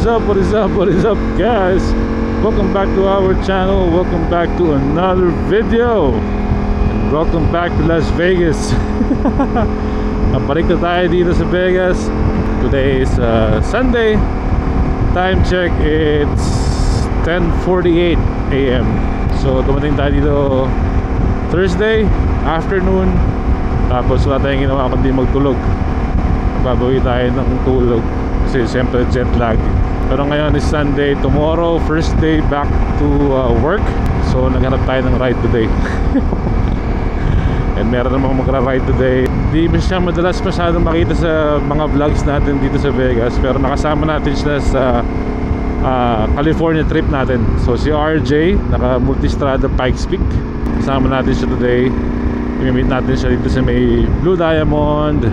up, what is up, what is up, guys? Welcome back to our channel. Welcome back to another video. And welcome back to Las Vegas. Napalik na tayo dito sa Vegas. Today is Sunday. Time check, it's 10:48 AM. So dumating tayo dito Thursday afternoon. Tapos wala tayong ginawa kundi magtulog. Babawi tayo ng tulog kasi siyempre jet lag. Pero ngayon is Sunday. Tomorrow, first day back to work. So naghanap tayo ng ride today. And meron namang magra-ride today. Di ba siya madalas masyadong makita sa mga vlogs natin dito sa Vegas. Pero nakasama natin siya sa California trip natin. So si RJ, naka Multistrada Pikes Peak. Kasama natin siya today. I-meet natin siya dito sa may Blue Diamond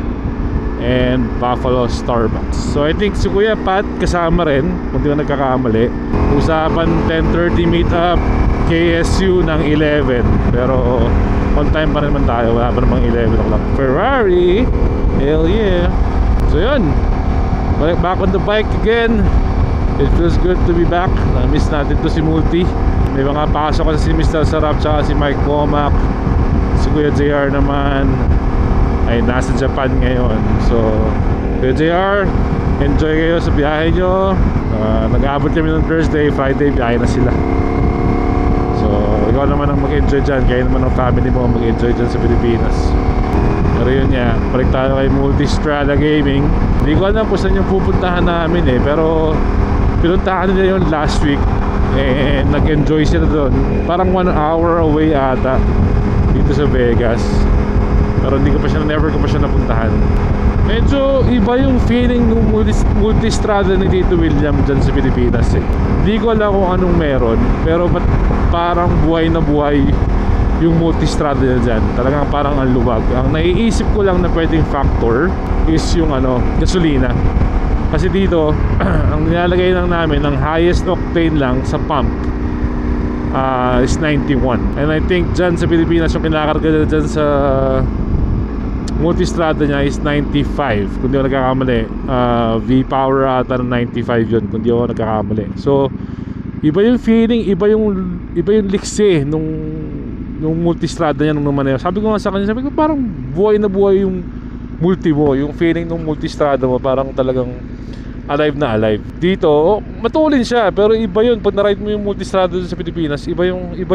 and Buffalo Starbucks. So I think si Kuya Pat kasama rin, kung di ko nagkakamali. Usapan 10:30 meet up, KSU ng 11. Pero on time pa rin naman tayo, wala pa namang 11 o'clock. Ferrari, hell yeah. So yun, back on the bike again. It feels good to be back. Na-miss natin to si Multi. May mga pasok kasi si Mr. Sarap tsaka si Mike Womack. Si Kuya JR naman ay nasa Japan ngayon. So Kuya JR, enjoy kayo sa biyahe nyo. Nag-aabot kami ng Thursday, Friday biyahe na sila. So ikaw naman ang mag-enjoy dyan. Kaya naman ang family mo mag-enjoy dyan sa Pilipinas. Pero yun nga, balik tayo kay Multistrada Gaming. Hindi ko alam kung saan yung pupuntahan namin pero pinuntahan nila yun last week. And nag-enjoy sila doon. Parang 1 hour away ata dito sa Vegas. Pero never ko pa siya napuntahan. Medyo iba yung feeling ng Multistrada ni Tito William dyan sa Pilipinas eh. Hindi ko alam kung anong meron, pero parang buhay na buhay yung Multistrada niya dyan. Talagang parang ang luwag. Ang naiisip ko lang na pwedeng factor is yung gasolina. Kasi dito ang nilalagay lang namin ng highest octane lang sa pump is 91. And I think dyan sa Pilipinas yung kinakarga nila dyan sa Multistrada niya is 95 kung di ako nagkakamali. V-Power ata ng 95 yun kung di ako nagkakamali. So iba yung feeling, iba yung liksi nung Multistrada niya nung naman. Sabi ko nga sa kanya, sabi ko parang buhay na buhay yung multi mo. Yung feeling nung Multistrada mo parang talagang alive na alive. Dito matulin siya, pero iba yun pag na-ride mo yung Multistrada sa Pilipinas. Iba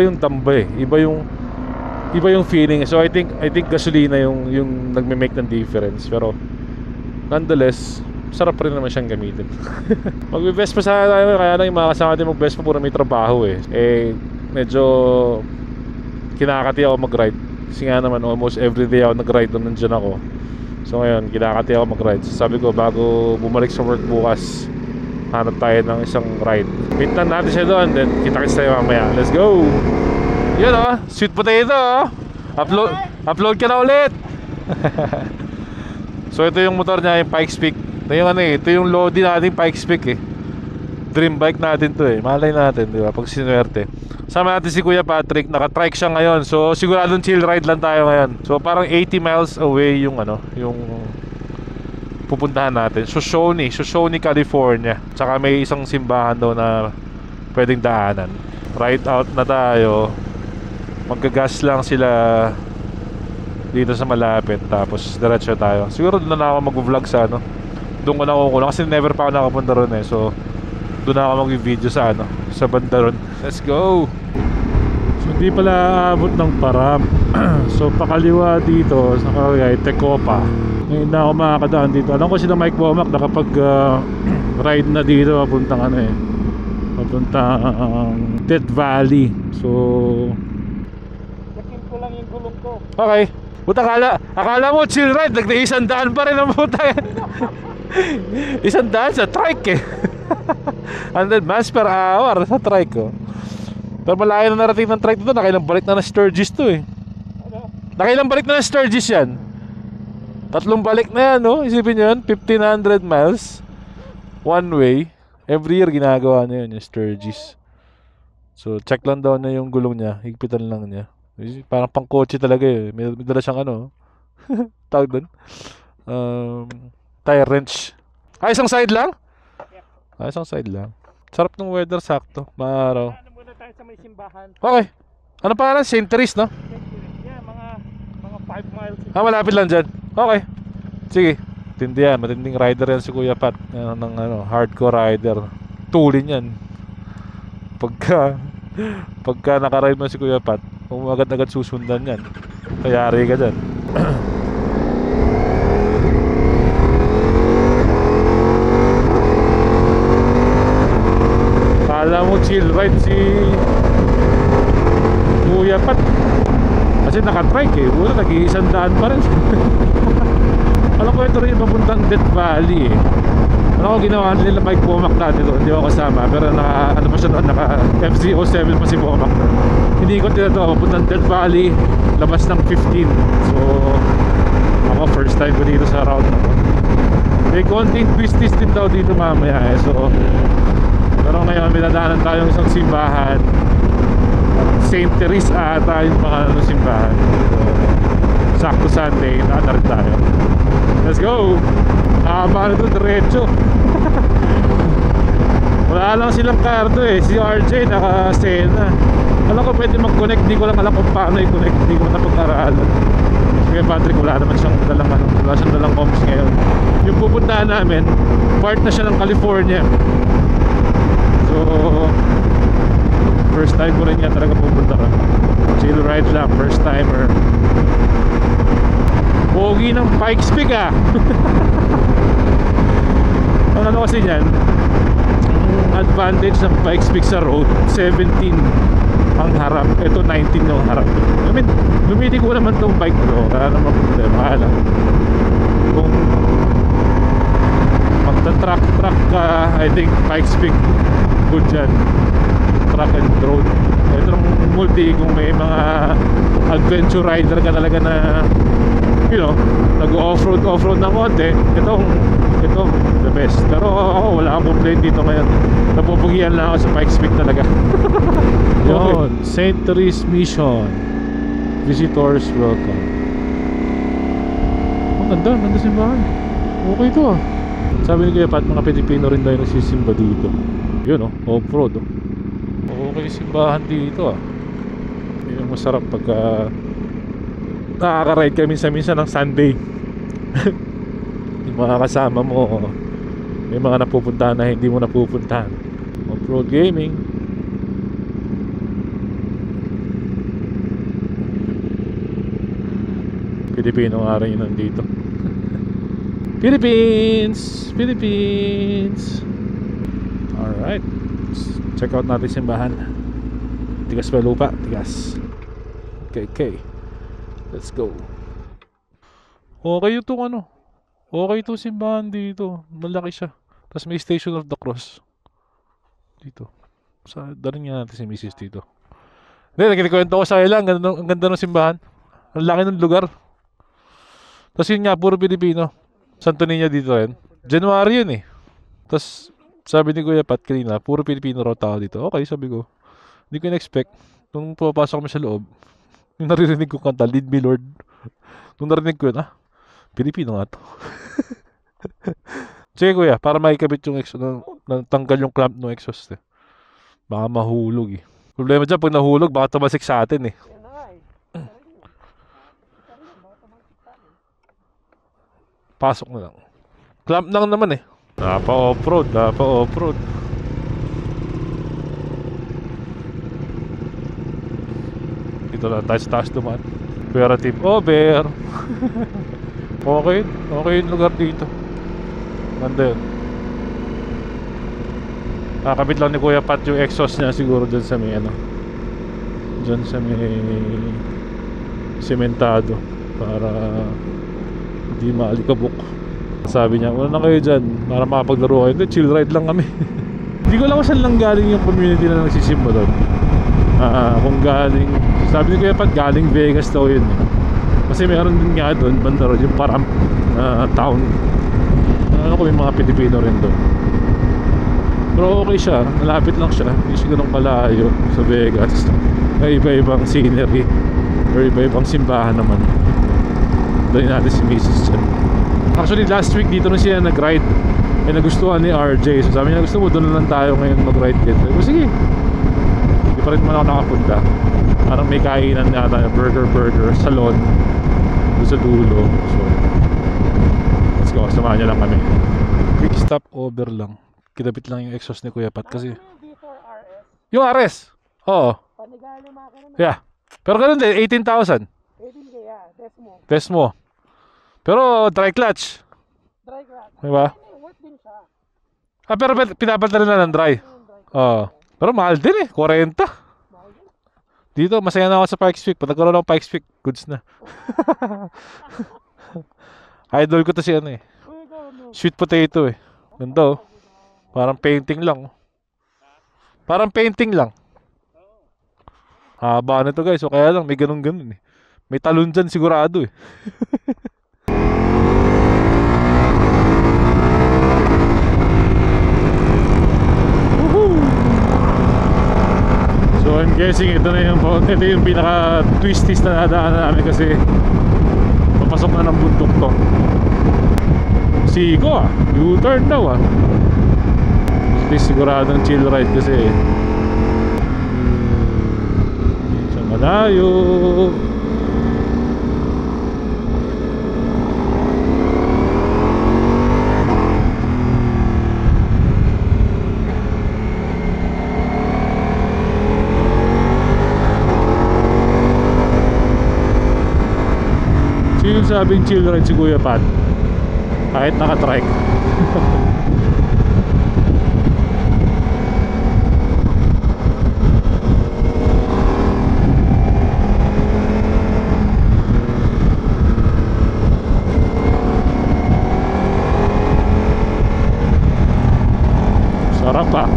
yung damba eh. Iba yung feeling. So I think gasolina yung nagme-make ng difference. Pero nonetheless, sarap rin naman siyang gamitin. Magbe-best pa sana tayo, kaya lang yung mga kasama natin mag-best pa puro may trabaho eh. Medyo kinakati ako mag-ride. Kasi nga naman almost everyday ako nag-ride nung nandyan ako. So ngayon, kinakati ako mag-ride. So sabi ko, bago bumalik sa work bukas, hanap tayo ng isang ride. Meet na natin siya doon, then kita-kits tayo mamaya. Let's go! Yan sweet potato Upload ka na ulit. So ito yung motor niya, yung Pikes Peak. Ito yung Lodi nating Pikes Peak eh. Dream bike natin to eh. Malay natin, di ba? Pag sinuwerte. Sama natin si Kuya Patrick. Naka-trike siya ngayon. So siguradong chill ride lang tayo ngayon. So parang 80 miles away yung yung pupuntahan natin. Shoshone, California. Tsaka may isang simbahan daw na pwedeng daanan. Ride out na tayo. Maggagas lang sila dito sa malapit. Tapos diretso tayo. Siguro doon na ako mag-vlog sa doon ko na kukulang kasi never pa ako nakapunta ron eh. So doon na ako mag-video sa sa banda ron. Let's go! So hindi pala abot ng Param. So pakaliwa dito sa Tecopa. Ngayon na ako makakadaan dito. Alam ko sila Mike Womack nakapag ride na dito papuntang papuntang Death Valley. So check-in ko lang yung gulong ko. Okay. Buta akala mo chill ride, nagda-100 pa rin ang puta. 100 sa trike eh. 100 miles per hour sa trike ko. Pero malayo na narating ng trike dito. Nakailang balik na Sturgis to eh. Nakailang balik na Sturgis yan. 3 balik na yan Isipin nyo yun, 1,500 miles one way. Every year ginagawa niya yun yung Sturgis. So check lang daw na yung gulong niya. Higpitan lang niya. Parang pang kotse talaga eh. May dala siyang tawag doon, tire wrench. Isang side lang? Isang side lang. Sarap ng weather, sakto. Maaraw. Ano muna tayo sa may simbahan. Okay. Ano pangalan? St. Therese, no? Yeah, mga 5 miles. Malapit lang dyan. Okay. Sige. Tindi yan. Matinding rider yan si Kuya Pat. Ng hardcore rider. Tulin yan. Pagka nakaride mo si Kuya Pat, kung agad-agad susundan yan, kayari ka dyan. Kala mo chill ride si Kuya Pat kasi nakatrike eh. Buto nag-iisang daan pa rin. Alam ko ito rin yung papuntang Death Valley eh. Ano ko ginawa nila Mike Pomac dati doon, hindi ako kasama. Pero naka, ano pa siya doon, naka FZ07 pa si Pomac. Hindi ko tinatawa, papuntang Death Valley, labas ng 15. So, ako first time ko dito sa route na to. May konting twisties din daw dito mamaya eh. So, pero ngayon may dadaanan tayong isang simbahan. St. Therese ata yung pangalan ng simbahan. So, sakto Sunday, nakatarad tayo. Let's go! Haba na doon, diretso. Wala lang silang kardo eh. Si RJ naka-Sena. Alam ko pwede mag-connect, di ko lang alam kung paano i-connect. Di ko napag-aralan. Kaya Patrick, wala naman siyang dalang wala siyang dalang comms ngayon. Yung pupuntahan namin, part na siya ng California. So first time ko rin yan talaga pupunta ka. Chill ride lang, first timer. Pogi ng Pikes Peak ah. Ang ano kasi yan, ang advantage ng Pikes Peak sa road, 17 ang harap, ito 19 yung harap. I mean, lumitig ko naman tong bike ko, kaya naman problema lang. Kung magta-truck ka, I think Pikes Peak good dyan. Truck and road. Ito ng multi, kung may mga adventure rider ka talaga na, you know, nag-off-road ng konti, ito the best. Pero ako wala akong complaint dito ngayon. Napupugian lang ako sa Pikes Peak talaga. Yun, St. Therese Mission. Visitors welcome. Ang ganda simbahan. Okay ito ah. Sabi ni Kuya Pat, mga Pilipino rin daw yung nagsisimba dito. Yun off-road Okay simbahan dito ah. Yun yung masarap pagka nakaka-ride ka minsan ng Sunday. Yung mga kasama mo, may mga napupuntahan na hindi mo napupuntahan. Off-road gaming. Pilipino nga rin yun nandito. Philippines! Alright, check out natin simbahan. Tigas pa lupa, tigas. Okay, let's go. Okay itong okay itong simbahan dito. Malaki siya. Tapos may Station of the Cross dito. Darin nga natin si Mrs. dito. Hindi, nagkikwento ko sa ilang. Ang ganda ng simbahan. Ang laki ng lugar. Tapos yun nga, puro Pilipino. Santo Niño dito rin. January yun eh. Tapos sabi ni Kuya Pat kanina, puro Pilipino raw tao dito. Okay, sabi ko. Hindi ko in-expect. Nung pumapasok kami sa loob, yung naririnig ko kanta, Lead Me Lord. Nung narinig ko yun, Pilipino nga to. Sige Kuya, para maikabit yung tanggal yung clamp ng exhaust eh. Baka mahulog eh. Problema dyan, pag nahulog, baka tumasik sa atin eh. Pasok na lang. Clamp lang naman eh. Napa-off-road. Dito na tayo sa taas dumaan. Operative over. Okay yung lugar dito. Ganda yun. Nakakabit lang ni Kuya Pat yung exhaust niya siguro dyan sa may dyan sa may sementado para hindi maalikabok. Sabi niya, una na kayo dyan para makapaglaro kayo. Hindi, chill ride lang kami. Hindi ko alam kung saan lang galing yung community na nagsisimba doon. Kung galing, sabi ni Kuya Pat, galing Vegas daw yun eh. Kasi meron din nga doon, banda road, yung Paramp town. Ano ko, may mga Pilipino rin doon. Pero okay siya, malapit lang siya. Hindi siya ganun kalayo sa Vegas. May iba-ibang scenery or iba-ibang simbahan naman. Doon natin si Mrs. dyan. Actually last week dito na siya nag-ride. Eh nagustuhan ni RJ. So sabi niya, gusto mo doon na lang tayo ngayon mag-ride din. Sabi ko, sige. Hindi pa rin man ako nakapunta. Parang may kainan yata, burger salon doon sa dulo. So let's go, samahan niya lang kami. Quick stop over lang. Kinabit lang yung exhaust ni Kuya Pat kasi yung RS. Oo. Panigalo makina na. Yeah. Pero ganun din, 18,000. 18 kaya, Desmo. Desmo. Pero dry clutch. Dry grass. Diba? Worth din siya. Ah, pero pinapalitan na ng dry. Oo. Pero mahal din eh, 40. Dito, masaya na ako sa Pikes Peak. Pag nagkaroon ako Pikes Peak, goods na. Idol ko to si ano eh. Sweet potato eh. Ganda oh. Parang painting lang. Parang painting lang. Haba na to guys. So kaya lang may ganun eh. May talon dyan sigurado eh. So I'm guessing ito yung pinaka twisties na nadaanan namin kasi papasok na ng bundok to. Sigo U-turn daw At least siguradong chill ride kasi sa malayo. Sino sabing chill ride si Kuya Pat kahit naka-trike? Sarap pa.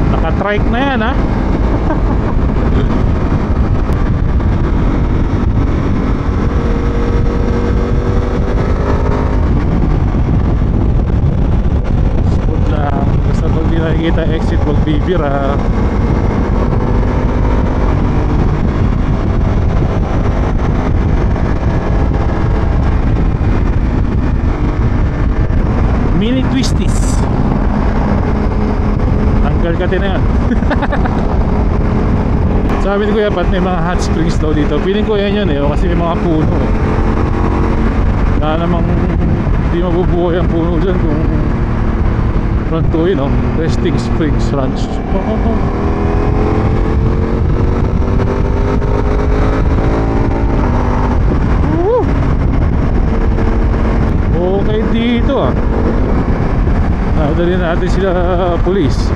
Naka-trike na yan Nakikita exit, wag bibira. Mini twisties. Tanggal ka din na yan. Sabi ni Kuya Pat may mga hot springs daw dito. Feeling ko yan yun kasi may mga puno na namang hindi mabubuhay ang puno dyan kung front to Resting Springs Ranch. Okay dito nadali natin sila police,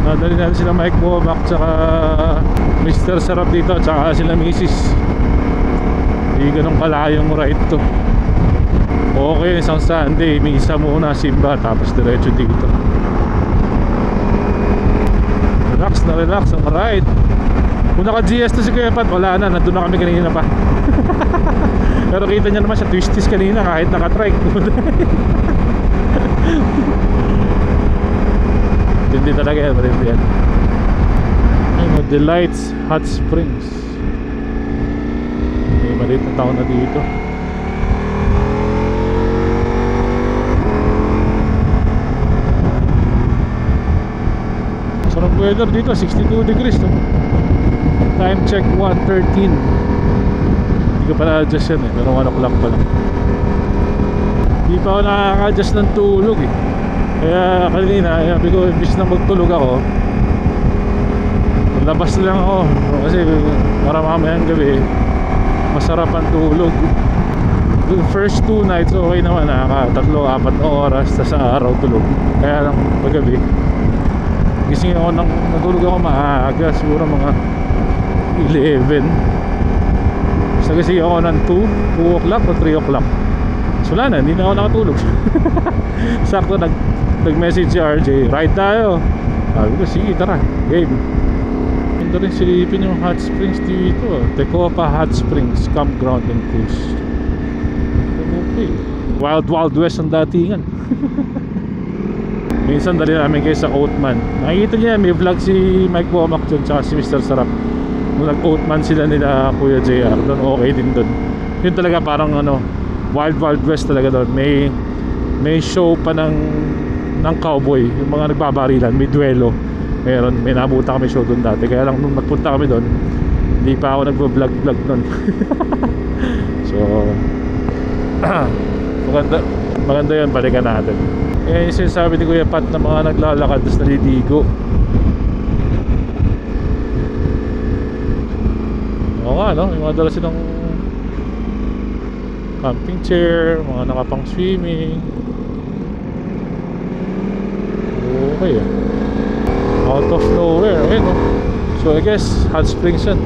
nadali natin sila Mike Bomac tsaka Mr. Sarap dito tsaka sila Mrs. Hindi ganun kalayong ride to. Okay, isang Sunday, misa muna, simba, tapos diretso dito. Relax ang ride. Kung naka-GS to si Kuya Pat, wala na, nandun na kami kanina pa. Pero kita niya naman siya, twisties kanina kahit naka-trike. Hindi talaga yan, marindi yan. Delights Hot Springs. May maliit na tao na dito. Sarap weather dito, 62 degrees Time check 1:13. Hindi ko pa na-adjust yan pero 1 o'clock pa lang. Hindi pa ako nakaka-adjust ng tulog Kaya kanina, sabi ko, imbis na magtulog ako, labas lang ako kasi para mamayang gabi masarap ang tulog. The first 2 nights okay naman, nakaka 3-4 oras sa araw tulog. Kaya lang paggabi gising ako natulog ako maaga, siguro mga 11. Basta gising ako ng 2 o'clock o 3 o'clock. So wala na, hindi na ako nakatulog. Sakto nag-message si RJ, ride tayo. Sabi ko, sige tara, game. Ganda rin silipin yung hot springs dito. Tecopa Hot Springs Campground and Cruise. Okay. Wild West ang datingan. Minsan dali namin kayo sa Oatman. Nakikita niya, may vlog si Mike Womack dyan tsaka si Mr. Sarap. Nung nag-Oatman sila nila Kuya JR doon, okay din doon. Yun talaga parang ano, Wild West talaga doon. May show pa ng cowboy, yung mga nagbabarilan, may duelo. May nabuta kami show doon dati. Kaya lang nung nagpunta kami doon, hindi pa ako nagvo-vlog doon. So maganda yun, balikan natin. Kaya yung sinasabi ni Kuya Pat na mga naglalakad tapos naliligo. Oo nga no, yung mga dala silang camping chair, mga nakapang swimming. Okay out of nowhere, okay no. So I guess hot springs yan.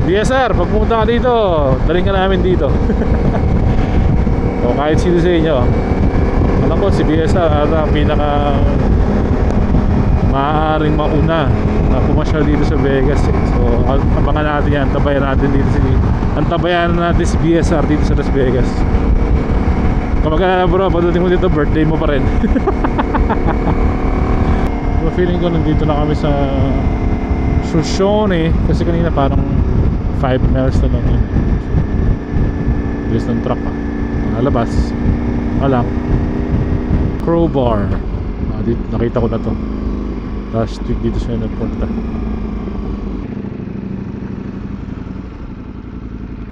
BSR, pag pumunta ka dito, daling ka namin dito. O kahit sino sa inyo, alam ko si BSR ata ang pinaka maaaring mauna na pumasyal dito sa Vegas eh. So abangan natin yan, antabayan natin si BSR dito sa Las Vegas. Kapag bro, pagdating mo dito, birthday mo pa rin. So feeling ko nandito na kami sa Shoshone kasi kanina parang 5 miles na lang yun. Bilis ng truck ha. Nalabas lang. Crowbar dito, nakita ko na to last week dito siya nagpunta.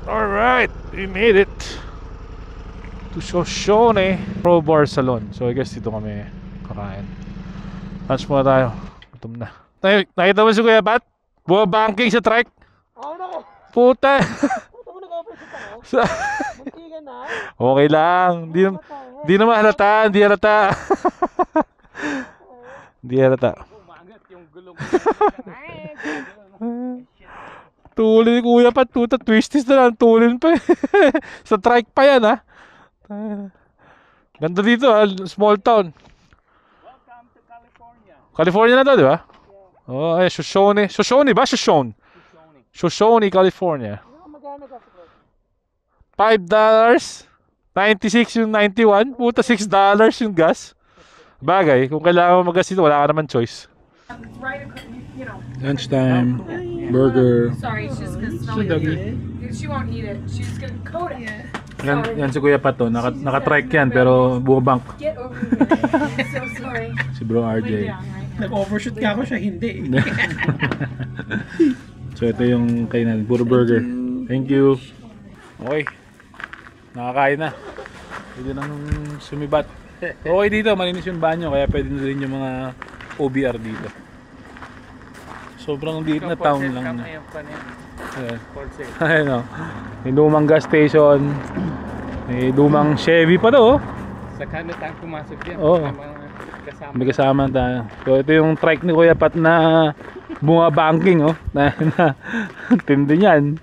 Alright, we made it to Shoshone Crowbar Salon. So I guess dito kami kakain. Lunch muna tayo, gutom na. Nakita mo si Kuya Bat? Bumabanking sa trike. Oo na ko. Puta. Puta mo nag-overshoot ako. Muntikan na. Okay lang. Di naman halata. Di halata. Di halata. Umangat yung gulong. Tulin Kuya Pat. Puta, twisties na lang. Tulin pa. Sa trike pa yan ha. Ganda dito ha. Small town. Welcome to California. California na to, di ba? Oh, ay, Shoshone. Shoshone ba? Shoshone, California. Magkano ka sa $5, 96 yung 91, puta $6 yung gas. Bagay, kung kailangan mo mag-gas dito, wala ka naman choice. Lunchtime, burger. Sorry, it's just because she won't eat it. She's gonna coat it. Yan si Kuya Pato, naka-trike yan pero bumabank. Get over here. I'm so sorry. Si Bro RJ. Lay down right now. Nag-overshoot ka ako siya, hindi. So ito yung kainan, puro burger. Thank you. Okay, nakakain na. Pwede nang sumibat. Okay dito, malinis yung banyo kaya pwede na rin yung mga OBR dito. Sobrang liit na town lang. Ayun o, may lumang gas station. May lumang Chevy pa to. Sa kano tayo pumasok yan. Oo. May kasama tayo. So ito yung trike ni Kuya Pat na bumabanking oh. Tindi niyan.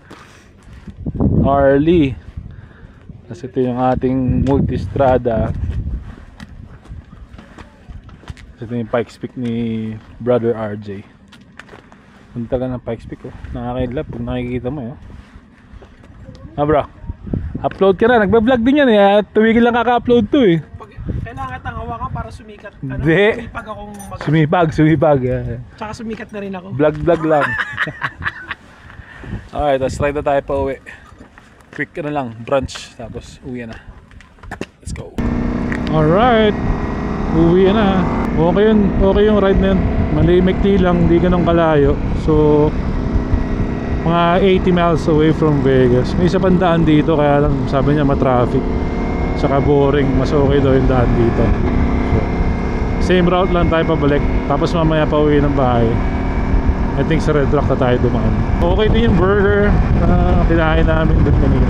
Harley. Kasi ito yung ating multistrada. Ito yung Pikes Peak ni Brother RJ. Punta ka ng Pikes Peak oh. Nakakaidlap pag nakikita mo oh. Bro, upload ka na. Nagba-vlog din yan eh. Tuwigil lang kaka-upload to eh. Kailangan kitang hawakan para sumikat. Hindi. Sumipag akong Sumipag. Tsaka sumikat na rin ako. Vlog lang. Alright, let's try na tayo pa uwi. Quick na lang, brunch. Tapos uwi na. Let's go. Alright, uwi na. Okay yung ride na yun. Malimikti lang, hindi ganun kalayo. So mga 80 miles away from Vegas. May isa pang daan dito kaya lang sabi niya ma-traffic. Saka boring, mas okay daw yung daan dito. So, same route lang tayo pabalik. Tapos mamaya pa uwi ng bahay. I think sa Red Rock na tayo dumaan. Okay din yung burger na kinain namin doon kanina.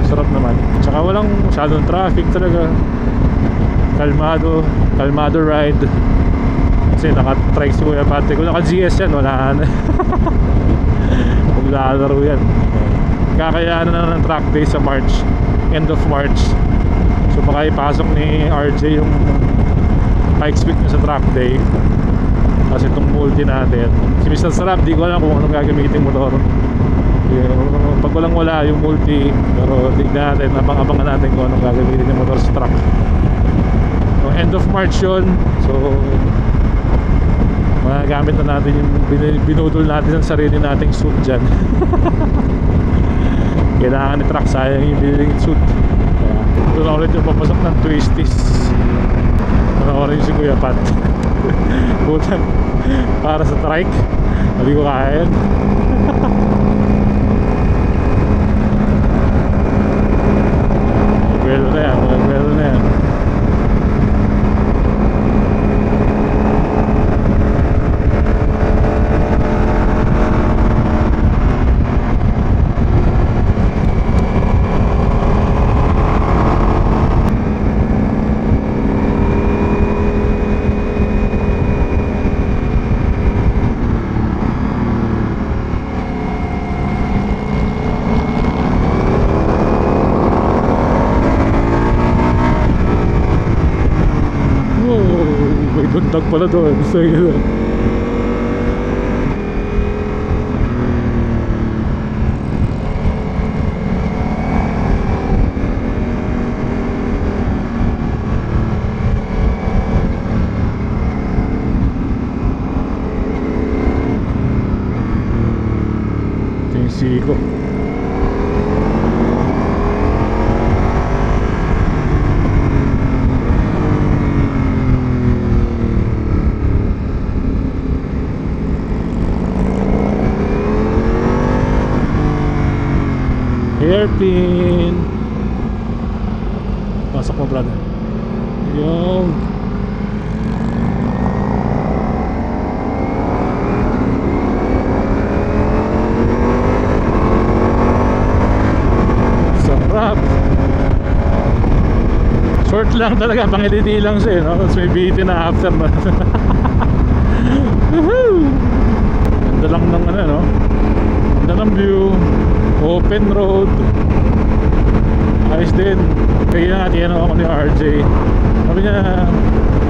Sarap naman. Saka walang masyadong traffic talaga. Kalmado ride. Kasi naka-trike si Kuya Pate. Kung naka-GS yan, wala na. Maglalaro yan. Kakayaan na ng track day sa March. End of March. So baka ipasok ni RJ yung Pikes Peak na sa track day. Kasi itong multi natin, si Mr. Sarap, di ko alam kung anong gagamitin motor. Pag walang wala yung multi, pero tignan natin, abang-abangan natin kung anong gagamitin yung motor sa track. So, end of March yun. So magagamit na natin yung binudol natin ng sarili nating suit dyan. Kailangan ni truck, sayang yung biniling suit. Kaya ito na ulit yung papasok ng twisties. Panoorin si Kuya Pat. Butan para sa trike, hindi ko kaya yan. Magwelo na yan, magwelo na yan. Bundag pala doon. So, yun. Ito yung siko. Hairpin. Pasok mo, brother. Yung sarap. Short lang talaga, pangiliti lang siya, no? Tapos may BT na after na. Ganda lang ng ano, no? Ganda ng view. Open road. Ayos din. Kaya nga tinanong ako ni RJ, sabi niya,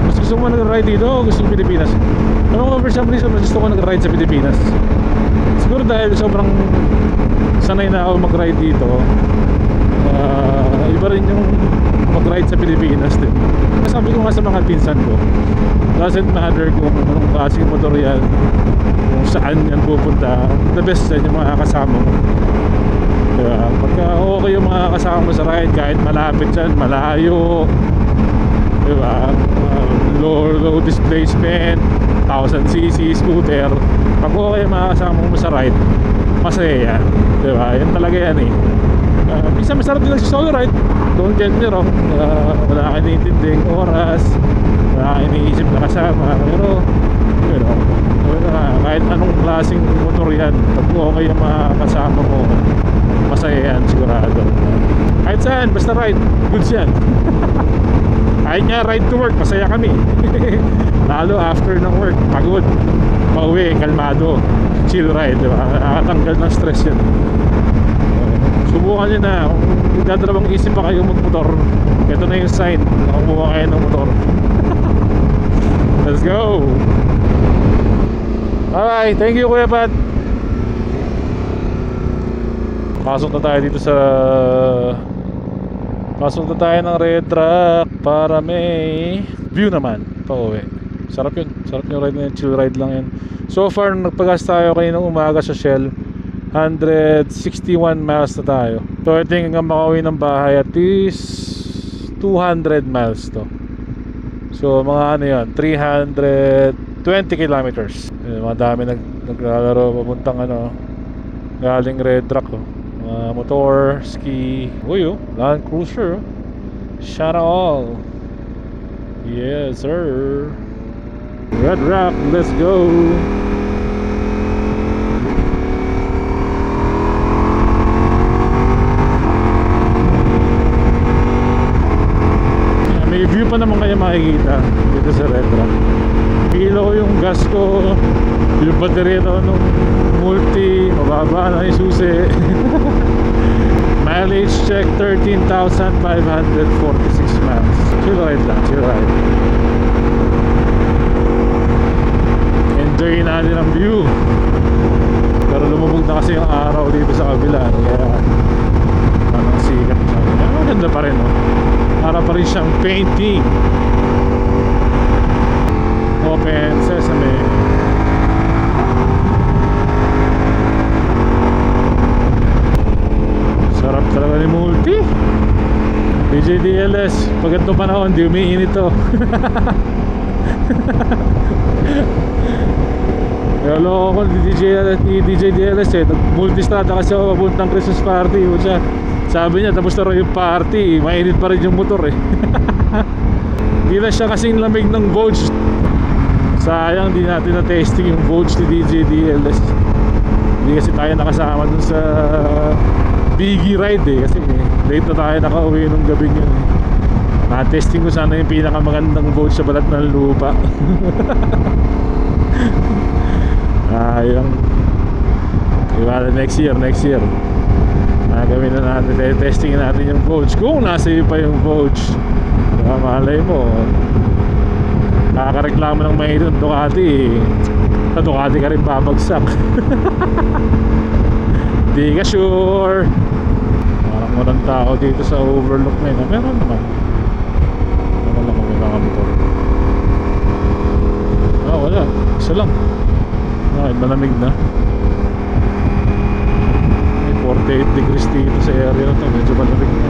mas gusto mo nag-ride dito o gusto mo Pilipinas? Alam ko, for some reason, mas gusto ko nag-ride sa Pilipinas. Siguro dahil sobrang sanay na ako mag-ride dito. Iba rin yung mag-ride sa Pilipinas din. Sabi ko nga sa mga pinsan ko, doesn't matter kung anong klaseng motor yan, kung saan yan pupunta, the best yan yung mga kasama mo. Diba? Pagka okay yung mga kasama mo sa ride, kahit malapit yan, malayo, diba? Low displacement, 1000cc scooter, pag okay yung mga kasama mo sa ride, masaya yan, diba? Yan talaga yan eh. Minsan masarap din sa solo ride, don't get me wrong. Wala ka iniintinding oras, wala ka iniisip na kasama, pero you know, kahit anong klaseng motor yan, pag okay yung mga kasama mo, masaya yan sigurado. Kahit saan, basta ride, goods yan. Kahit nga ride to work, masaya kami. Lalo after ng work, pagod, pauwi, kalmado, chill ride, diba? Nakatanggal ng stress yan. Subukan nyo na, kung nagdadalawang isip pa kayo magmotor, ito na yung sign na kumuha kayo ng motor. Let's go! Alright, thank you Kuya Pat. Pasok na tayo dito sa pasok na tayo ng red truck para may view naman pauwi. Sarap yun, sarap yung ride na yun, chill ride lang yun. So far nagpagas tayo kaninang umaga sa Shell, 161 miles na tayo. So I think hanggang makauwi ng bahay at least 200 miles to. So mga ano yun, 320 kilometers. Mga dami naglalaro papuntang ano, galing red truck oh. Motor, ski. Uy oh, Land Cruiser oh. Shout out all. Yes sir. Red Rock, let's go. May view pa naman kayo makikita dito sa red truck. Ilaw yung gas ko, yung baterya daw nung multi, mababa na yung susi. Mileage check 13,546 miles. Chill ride lang, chill ride. enjoy natin ang view. Pero lumubog na kasi yung araw dito sa kabila, kaya parang sikat siya. Maganda pa rin, no? Para pa rin siyang painting. Open Sesame. Sarap talaga ni Multi. DJ DLS, pag ito panahon, di umiinit to. Lolo ko ni DJ DLS eh, multistrada kasi ako papuntang Christmas party. Sabi niya, tapos na rin yung party, mainit pa rin yung motor eh. Hindi na siya kasing lamig ng Vogue. Sayang, di natin na-testing yung Vogue ni DJ DLS. Hindi kasi tayo nakasama dun sa Biggie ride eh, kasi late na tayo nakauwi nung gabi yun eh. Na-testing ko sana yung pinakamagandang Vogue sa balat ng lupa. Yung iba next year gawin na natin, testing natin yung Vogue kung nasa iyo pa yung Vogue. Malay mo nakakareklamo ng may Ducati, sa Ducati ka rin babagsak. Di ka sure. Parang walang tao dito sa overlook na yun. Meron naman. Ano lang kung may mga motor. Wala, isa lang. Malamig na. May 48 degrees dito sa area na to. Medyo malamig na.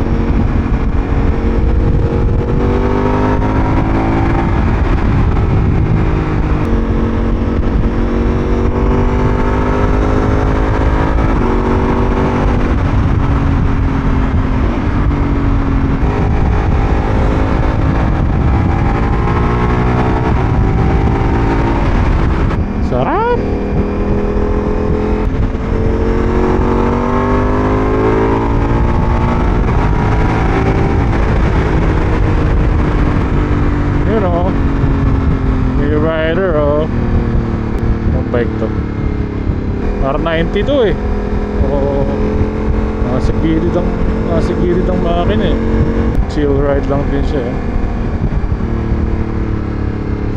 Sarap! Yun o, may rider o. Ang bike to R92 eh. Oo, nasa gilid ang makina eh. Chill ride lang din siya eh.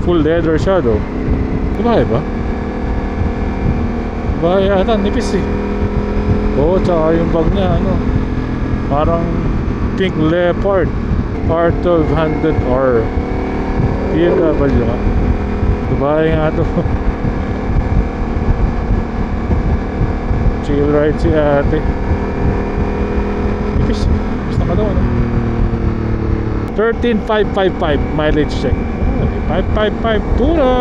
Full leather siya do. Bahay ba? Bahay ata, nipis eh. Oo, tsaka yung bag niya ano, parang pink leopard R1200R PLW nga. Bahay nga to. Chill ride si ate. Nipis eh, nipis na ka daw ano. 13,555 mileage check. 555 tuna.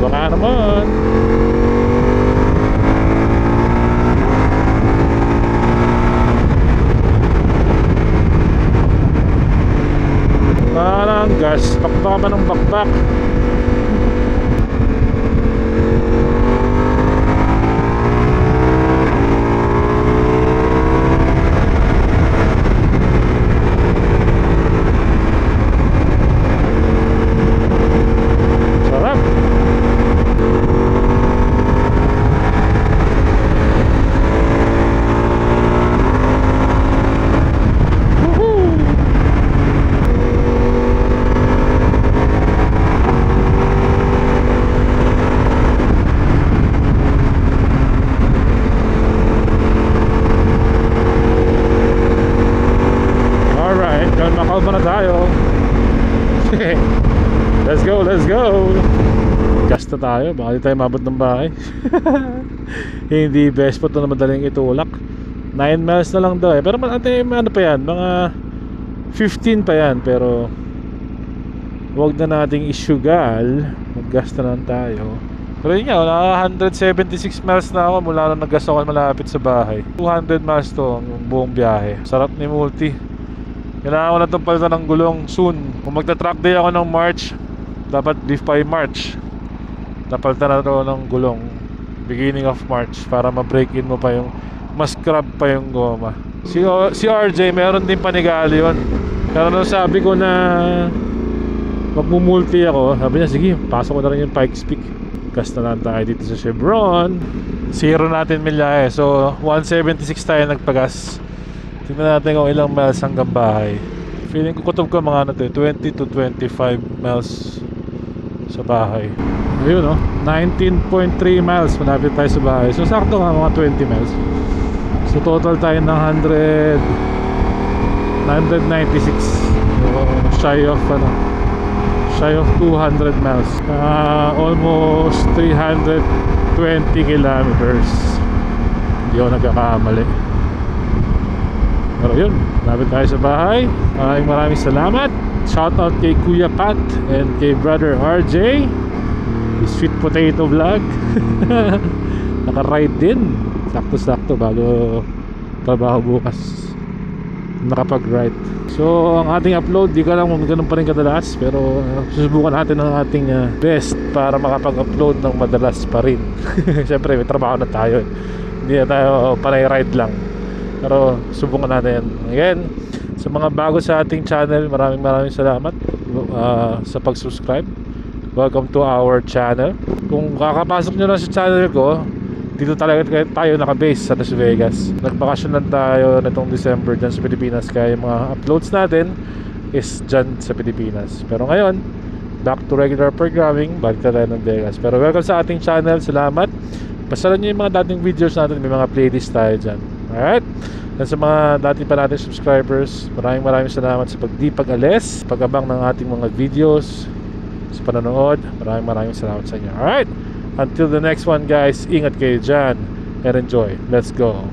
Baka naman. Parang gas. Bakbak pa ng bakbak. Macau na tayo. Let's go. Gas na tayo, baka di tayo mabot ng bahay. Hindi best spot na madaling itulak. 9 miles na lang daw eh. Pero ano pa yan, mga 15 pa yan. Pero huwag na nating isugal. Mag-gas na lang tayo. Pero yun nga, naka 176 miles na ako mula nung nag-gas ako malapit sa bahay. 200 miles to ang buong biyahe. Sarap ni Multi. Kailangan ko na itong palitan ng gulong soon. Kung magta-track day ako ng March, dapat by March napalitan na ito ng gulong beginning of March para ma-break in mo pa yung mas-scrub pa yung goma. Si RJ meron din panigali yun. Pero nung sabi ko na magmumulti ako, sabi niya sige, pasok ko na rin yung Pikes Peak. Gas na lang tayo dito sa Chevron. Zero natin milyahe. So 176 tayo nagpagas. Tingnan natin kung ilang miles hanggang bahay. Feeling ko kutob ko mga ano to, 20 to 25 miles sa bahay. Ayun, no? 19.3 miles malapit tayo sa bahay. So sakto nga mga 20 miles. So total tayo ng 996. So, shy of 200 miles. Almost 320 kilometers. Hindi ako nagkakamali. Pero yun, malapit tayo sa bahay. Maraming salamat. Shout out kay Kuya Pat and kay Brother RJ, the Sweet Potato Vlog. Naka-ride din. Sakto-sakto bago trabaho bukas, nakapag-ride. So ang ating upload, di ko alam kung ganun pa rin kadalas, pero susubukan natin ang ating best para makapag-upload ng madalas pa rin. Siyempre may trabaho na tayo, hindi na tayo panay ride lang, pero subukan natin. Again, sa mga bago sa ating channel, maraming salamat sa pag-subscribe. Welcome to our channel. Kung kakapasok nyo lang sa channel ko, dito talaga tayo naka-base sa Las Vegas. Nagbakasyon lang tayo nitong December dyan sa Pilipinas, kaya yung mga uploads natin is dyan sa Pilipinas. Pero ngayon, back to regular programming, balik tayo ng Vegas. Pero welcome sa ating channel, salamat. Pasalan nyo yung mga dating videos natin, may mga playlist tayo dyan. Alright? At sa mga dati pa natin subscribers, maraming salamat sa pag-alis, pag-abang ng ating mga videos, sa panonood. Maraming salamat sa inyo. Alright, until the next one guys, ingat kayo dyan and enjoy. Let's go.